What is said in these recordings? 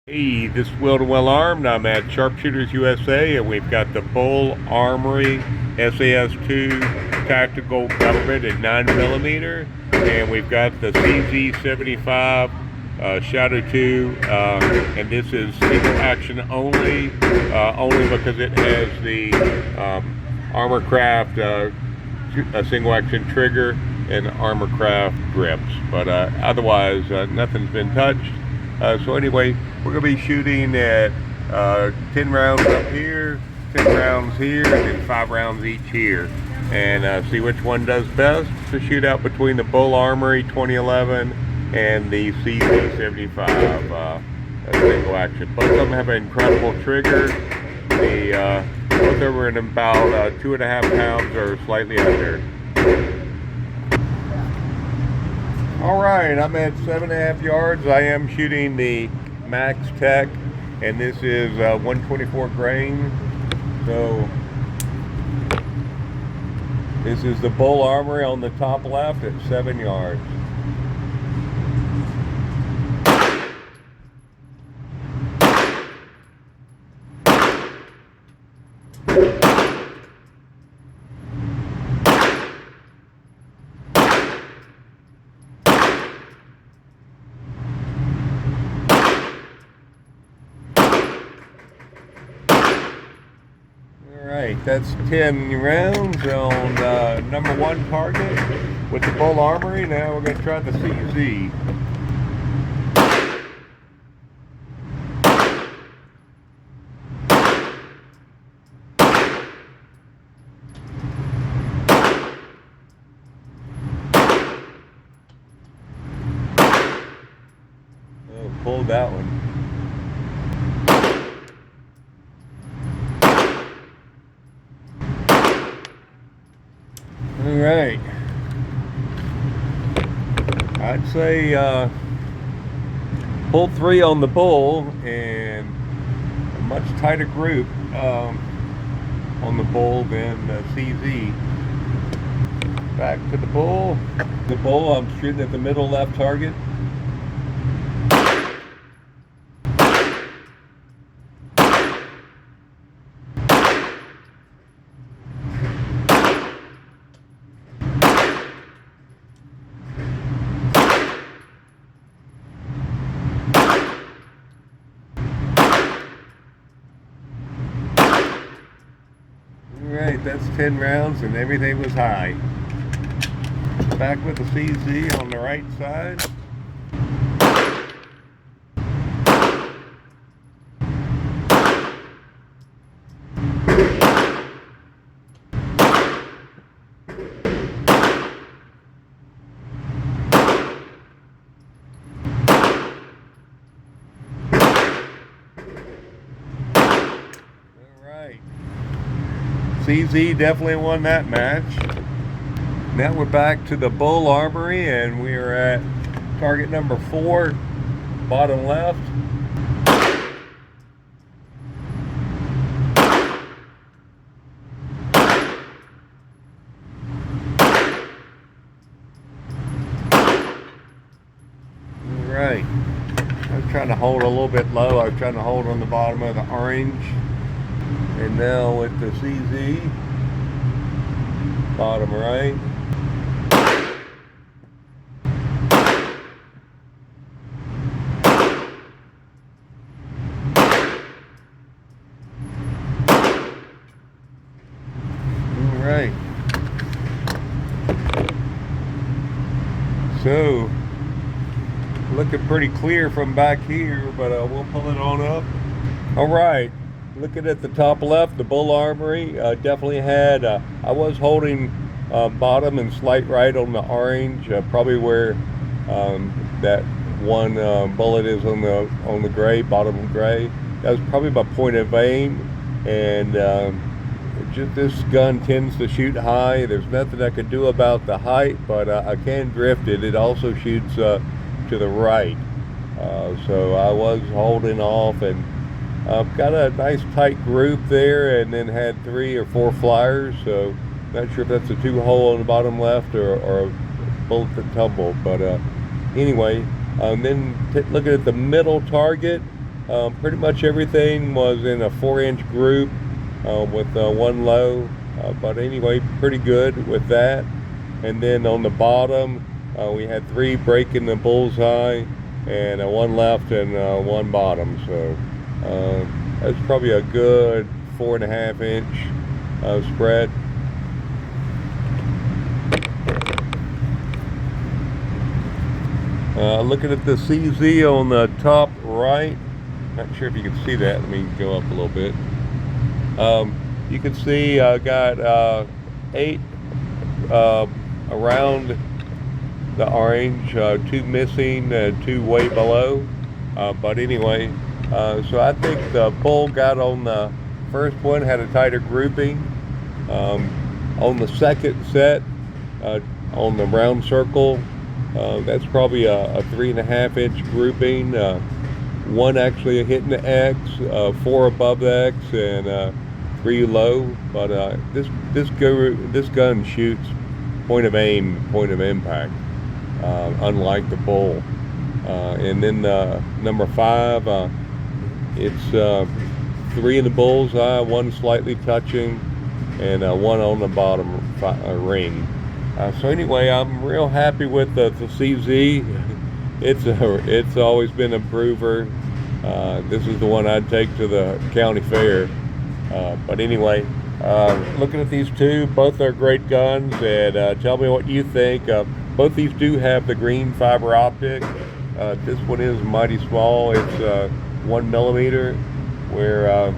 Hey, this is Will to Well Armed. I'm at Sharpshooters USA, and we've got the Bul Armory SAS2 Tac Govt at 9mm, and we've got the CZ75 Shadow2, and this is single action only because it has the Armorcraft a single action trigger and Armorcraft grips, but otherwise nothing's been touched. So anyway, we're going to be shooting at 10 rounds up here, 10 rounds here, and then 5 rounds each here, and see which one does best. It's a shootout between the Bul Armory 2011 and the CZ75 single action. Both of them have an incredible trigger. Both of them are in about 2.5 pounds or slightly under. Alright, I'm at 7.5 yards. I am shooting the Max Tech, and this is 124 grain. So this is the Bul Armory on the top left at 7 yards. Alright, that's 10 rounds on number 1 target with the Bul Armory. Now we're going to try the CZ. Oh, pulled that one. Alright, I'd say pulled 3 on the Bul and a much tighter group on the Bul than the CZ. Back to the Bul. The Bul, I'm shooting at the middle left target. Alright, that's 10 rounds and everything was high. Back with the CZ on the right side. Alright. CZ definitely won that match. Now we're back to the Bul Armory, and we are at target number 4, bottom left. Alright. I was trying to hold a little bit low. I was trying to hold on the bottom of the orange. And now with the CZ, bottom right. Alright. So, looking pretty clear from back here, but we'll pull it on up. Alright. Looking at the top left, the Bul Armory definitely had, I was holding bottom and slight right on the orange, probably where that one bullet is on the gray, bottom gray. That was probably my point of aim, and just this gun tends to shoot high. There's nothing I can do about the height, but I can drift it. It also shoots to the right, so I was holding off, and got a nice tight group there, and then had 3 or 4 flyers, so not sure if that's a 2-hole on the bottom left or a bullet that tumbled, but anyway, then looking at the middle target, Pretty much everything was in a 4-inch group with one low, but anyway, pretty good with that. And then on the bottom, we had 3 breaking the bullseye, and one left and one bottom. So that's probably a good 4.5 inch spread. Looking at the CZ on the top right, not sure if you can see that. Let me go up a little bit. You can see I got 8 around the orange, 2 missing, 2 way below. But anyway, so I think the bull got on the first one, had a tighter grouping. On the second set, on the round circle, that's probably a 3.5 inch grouping. 1 actually hitting the X, 4 above the X, and 3 low. But this gun shoots point of aim, point of impact, unlike the bull. And then number 5, it's 3 in the bullseye, 1 slightly touching, and 1 on the bottom ring. So anyway, I'm real happy with the CZ. It's always been a improver. This is the one I'd take to the county fair. But anyway, looking at these two, both are great guns, and tell me what you think. Both these do have the green fiber optic. This one is mighty small. It's 1 millimeter, where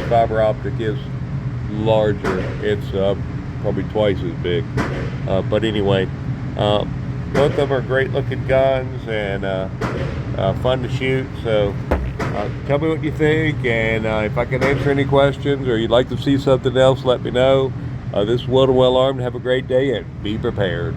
fiber optic is larger. It's probably twice as big. But anyway, both of them are great looking guns and fun to shoot. So tell me what you think, and if I can answer any questions or you'd like to see something else, let me know. This is Will Armed. Have a great day and be prepared.